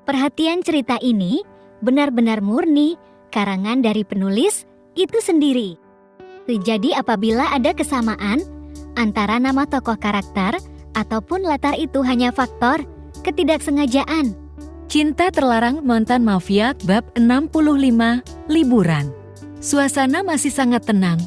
Perhatian cerita ini benar-benar murni karangan dari penulis itu sendiri. Jadi apabila ada kesamaan antara nama tokoh karakter ataupun latar itu hanya faktor ketidaksengajaan. Cinta Terlarang Mantan Mafia bab 65, Liburan. Suasana masih sangat tenang.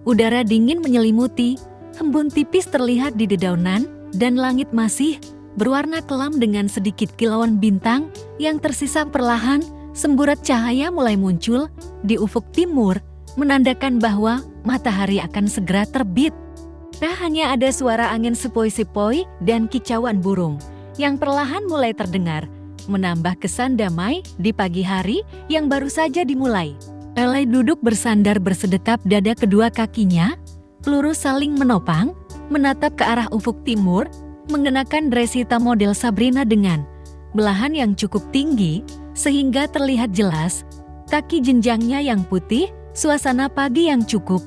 Udara dingin menyelimuti, embun tipis terlihat di dedaunan, dan langit masih berwarna kelam dengan sedikit kilauan bintang yang tersisa perlahan. Semburat cahaya mulai muncul di ufuk timur, menandakan bahwa matahari akan segera terbit. Tak hanya ada suara angin sepoi-sepoi dan kicauan burung yang perlahan mulai terdengar, menambah kesan damai di pagi hari yang baru saja dimulai. Elai duduk bersandar bersedekap dada kedua kakinya, lurus saling menopang, menatap ke arah ufuk timur, mengenakan dress hitam model Sabrina dengan belahan yang cukup tinggi, sehingga terlihat jelas kaki jenjangnya yang putih. Suasana pagi yang cukup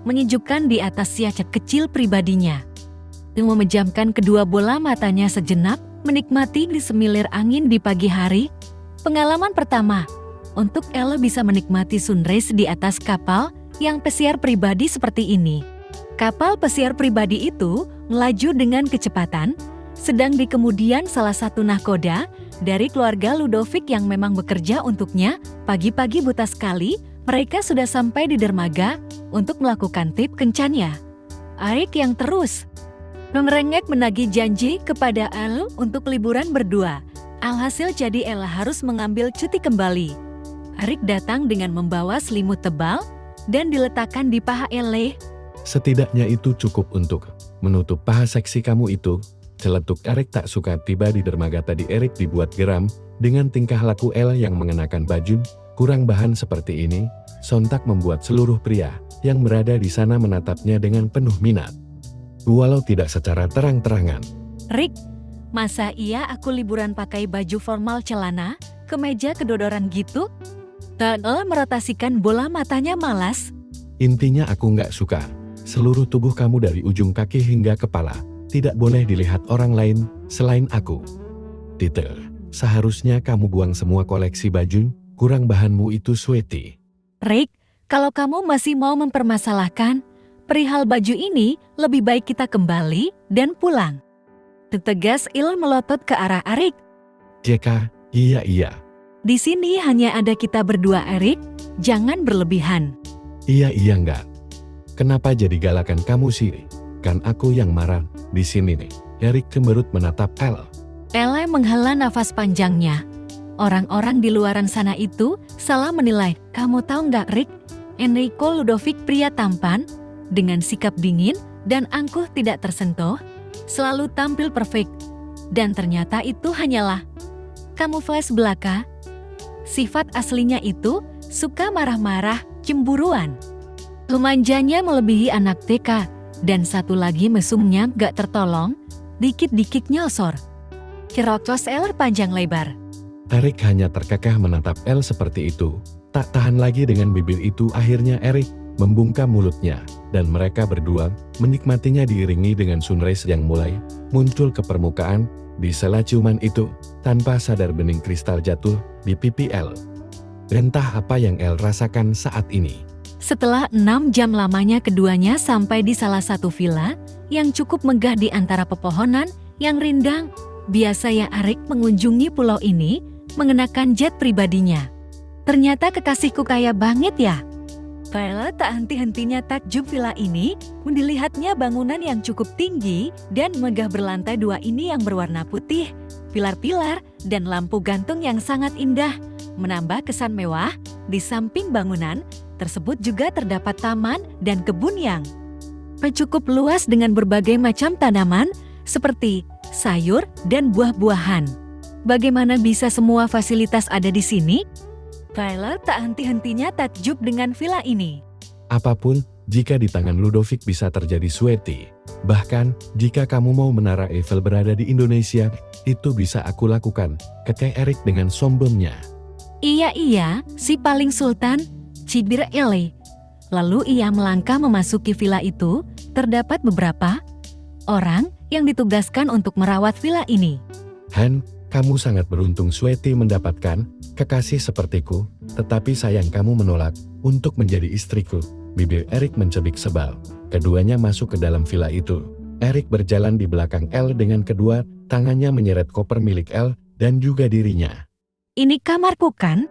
menyejukkan di atas siasat kecil pribadinya. Memejamkan kedua bola matanya sejenak, menikmati di semilir angin di pagi hari. Pengalaman pertama untuk Ella bisa menikmati sunrise di atas kapal yang pesiar pribadi seperti ini. Kapal pesiar pribadi itu melaju dengan kecepatan, sedang di kemudian salah satu nahkoda dari keluarga Ludovic yang memang bekerja untuknya. Pagi-pagi buta sekali, mereka sudah sampai di dermaga untuk melakukan tip kencannya. Arik yang terus merengek menagih janji kepada Elle untuk liburan berdua. Alhasil jadi Ella harus mengambil cuti kembali. Arik datang dengan membawa selimut tebal dan diletakkan di paha Elle. Setidaknya itu cukup untuk menutup paha seksi kamu itu. Celetuk Erik tak suka tiba di dermaga tadi. Erik dibuat geram dengan tingkah laku Ella yang mengenakan baju kurang bahan seperti ini, sontak membuat seluruh pria yang berada di sana menatapnya dengan penuh minat. Walau tidak secara terang-terangan. Rick, masa iya aku liburan pakai baju formal celana, kemeja kedodoran gitu? Ella merotasikan bola matanya malas. Intinya aku nggak suka. Seluruh tubuh kamu dari ujung kaki hingga kepala tidak boleh dilihat orang lain selain aku. Detail, seharusnya kamu buang semua koleksi baju kurang bahanmu itu, Sweetie. Rick, kalau kamu masih mau mempermasalahkan perihal baju ini, lebih baik kita kembali dan pulang. Tegas Il melotot ke arah Arik. Jeka, iya. Di sini hanya ada kita berdua, Arik. Jangan berlebihan. Iya enggak. Kenapa jadi galakan kamu sih? Kan aku yang marah di sini nih. Erik cemberut menatap Elle. Elle menghela nafas panjangnya. Orang-orang di luaran sana itu salah menilai. Kamu tahu nggak, Rick? Enrico Ludovic, pria tampan, dengan sikap dingin dan angkuh tidak tersentuh, selalu tampil perfect. Dan ternyata itu hanyalah kamuflase belaka. Sifat aslinya itu suka marah-marah, cemburuan. Kemanjanya melebihi anak TK, dan satu lagi mesumnya gak tertolong, dikit-dikit nyosor. Kerocos Elle panjang lebar. Erik hanya terkekeh menatap Elle seperti itu. Tak tahan lagi dengan bibir itu, akhirnya Erik membungkam mulutnya, dan mereka berdua menikmatinya diiringi dengan sunrise yang mulai muncul ke permukaan. Di sela ciuman itu, tanpa sadar bening kristal jatuh di pipi Elle. Entah apa yang Elle rasakan saat ini. Setelah 6 jam lamanya keduanya sampai di salah satu villa yang cukup megah di antara pepohonan yang rindang. Biasa ya Arik mengunjungi pulau ini mengenakan jet pribadinya. Ternyata kekasihku kaya banget ya. Ella tak henti-hentinya takjub villa ini, dilihatnya bangunan yang cukup tinggi dan megah berlantai 2 ini yang berwarna putih, pilar-pilar dan lampu gantung yang sangat indah, menambah kesan mewah. Di samping bangunan tersebut juga terdapat taman dan kebun yang cukup luas dengan berbagai macam tanaman seperti sayur dan buah-buahan. Bagaimana bisa semua fasilitas ada di sini? Tyler tak henti-hentinya takjub dengan villa ini. Apapun, jika di tangan Ludovic bisa terjadi, Sweetie. Bahkan, jika kamu mau menara Eiffel berada di Indonesia, itu bisa aku lakukan, kekeh Erik dengan sombongnya. Iya, si paling sultan, cibir Elle. Lalu ia melangkah memasuki villa itu. Terdapat beberapa orang yang ditugaskan untuk merawat villa ini. Han, Kamu sangat beruntung Sweety mendapatkan kekasih sepertiku, tetapi sayang kamu menolak untuk menjadi istriku. Bibir Erik mencebik sebal. Keduanya masuk ke dalam villa itu. Erik berjalan di belakang Elle dengan kedua tangannya menyeret koper milik Elle dan juga dirinya. Ini kamarku kan?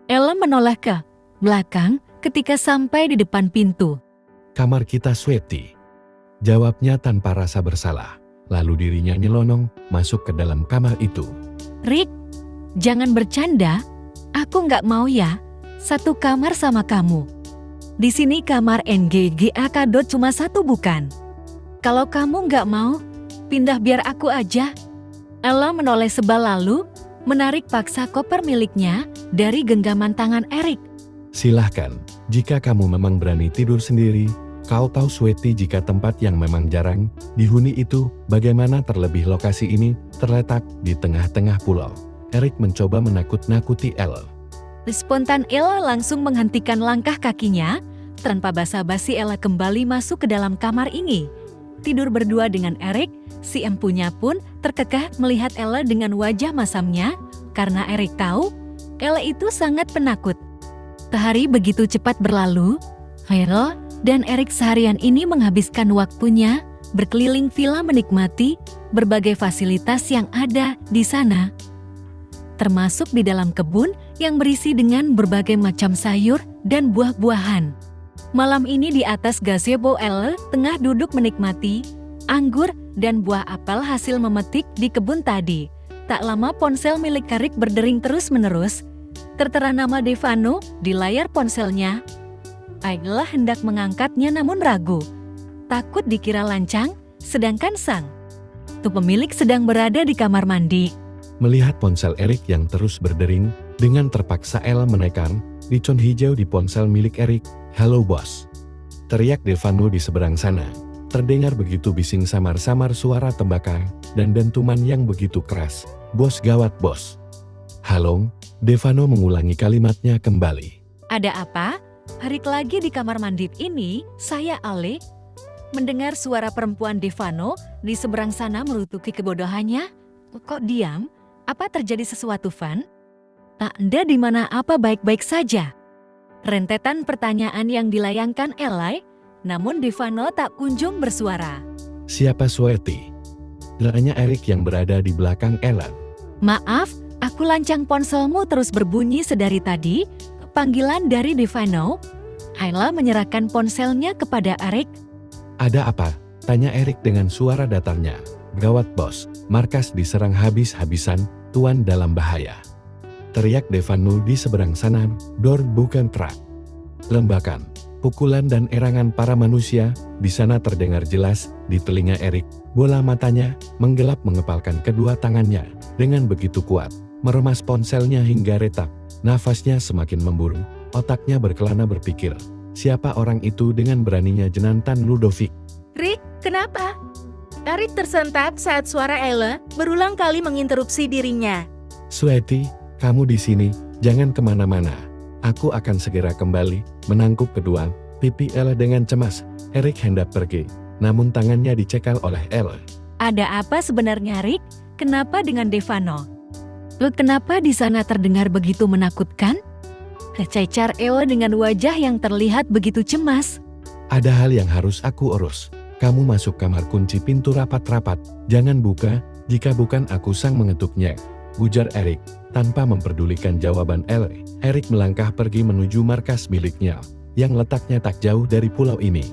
Elle menoleh ke belakang ketika sampai di depan pintu. Kamar kita Sweety. Jawabnya tanpa rasa bersalah. Lalu dirinya nyelonong masuk ke dalam kamar itu. Rick, jangan bercanda. Aku nggak mau ya, satu kamar sama kamu. Di sini kamar NGGAK cuma satu bukan? Kalau kamu nggak mau, pindah biar aku aja. Ella menoleh sebal lalu menarik paksa koper miliknya dari genggaman tangan Erik. Silahkan, jika kamu memang berani tidur sendiri. Kau tahu Sweety jika tempat yang memang jarang dihuni itu, bagaimana terlebih lokasi ini terletak di tengah-tengah pulau. Erik mencoba menakut-nakuti Elle. Spontan Ella langsung menghentikan langkah kakinya. Tanpa basa-basi Ella kembali masuk ke dalam kamar ini. Tidur berdua dengan Erik, si empunya pun terkekeh melihat Ella dengan wajah masamnya, karena Erik tahu Ella itu sangat penakut. Sehari begitu cepat berlalu, Vero dan Erik seharian ini menghabiskan waktunya berkeliling villa menikmati berbagai fasilitas yang ada di sana. Termasuk di dalam kebun yang berisi dengan berbagai macam sayur dan buah-buahan. Malam ini di atas gazebo Elle tengah duduk menikmati anggur dan buah apel hasil memetik di kebun tadi. Tak lama ponsel milik Erik berdering terus-menerus. Tertera nama Devano di layar ponselnya. Aigla hendak mengangkatnya namun ragu. Takut dikira lancang, sedangkan sang pemilik sedang berada di kamar mandi. Melihat ponsel Erik yang terus berdering, dengan terpaksa Elle menekan icon hijau di ponsel milik Erik. "Halo bos," teriak Devano di seberang sana. Terdengar begitu bising samar-samar suara tembakau dan dentuman yang begitu keras. "Bos gawat bos." "Halo," Devano mengulangi kalimatnya kembali. Ada apa? Erik lagi di kamar mandi ini, saya Ale. Mendengar suara perempuan Devano di seberang sana merutuki kebodohannya. Kok diam? Apa terjadi sesuatu, Van? Tak ada di mana apa baik-baik saja. Rentetan pertanyaan yang dilayangkan Eli, namun Devano tak kunjung bersuara. "Siapa Sweety?" Tanya Erik yang berada di belakang Ellen. Maaf, aku lancang ponselmu terus berbunyi sedari tadi. Panggilan dari Devano. Ayla menyerahkan ponselnya kepada Erik. "Ada apa?" tanya Erik dengan suara datarnya. "Gawat bos, markas diserang habis-habisan, tuan dalam bahaya," teriak Devano di seberang sana. "Dor bukan kerak." Lembakan, pukulan dan erangan para manusia di sana terdengar jelas di telinga Erik. Bola matanya menggelap mengepalkan kedua tangannya dengan begitu kuat, meremas ponselnya hingga retak. Nafasnya semakin memburung, otaknya berkelana berpikir, siapa orang itu dengan beraninya jenantan Ludovic? Rick, kenapa? Erik tersentak saat suara Ella berulang kali menginterupsi dirinya. "Sweety, kamu di sini, jangan kemana-mana. Aku akan segera kembali," menangkuk kedua pipi Ella dengan cemas. Erik hendak pergi, namun tangannya dicekal oleh Ella. Ada apa sebenarnya, Rick? Kenapa dengan Devano? Kenapa di sana terdengar begitu menakutkan? Cecar Ella dengan wajah yang terlihat begitu cemas. "Ada hal yang harus aku urus. Kamu masuk kamar, kunci pintu rapat-rapat. Jangan buka, jika bukan aku sang mengetuknya," ujar Erik. Tanpa memperdulikan jawaban Ella, Erik melangkah pergi menuju markas miliknya, yang letaknya tak jauh dari pulau ini.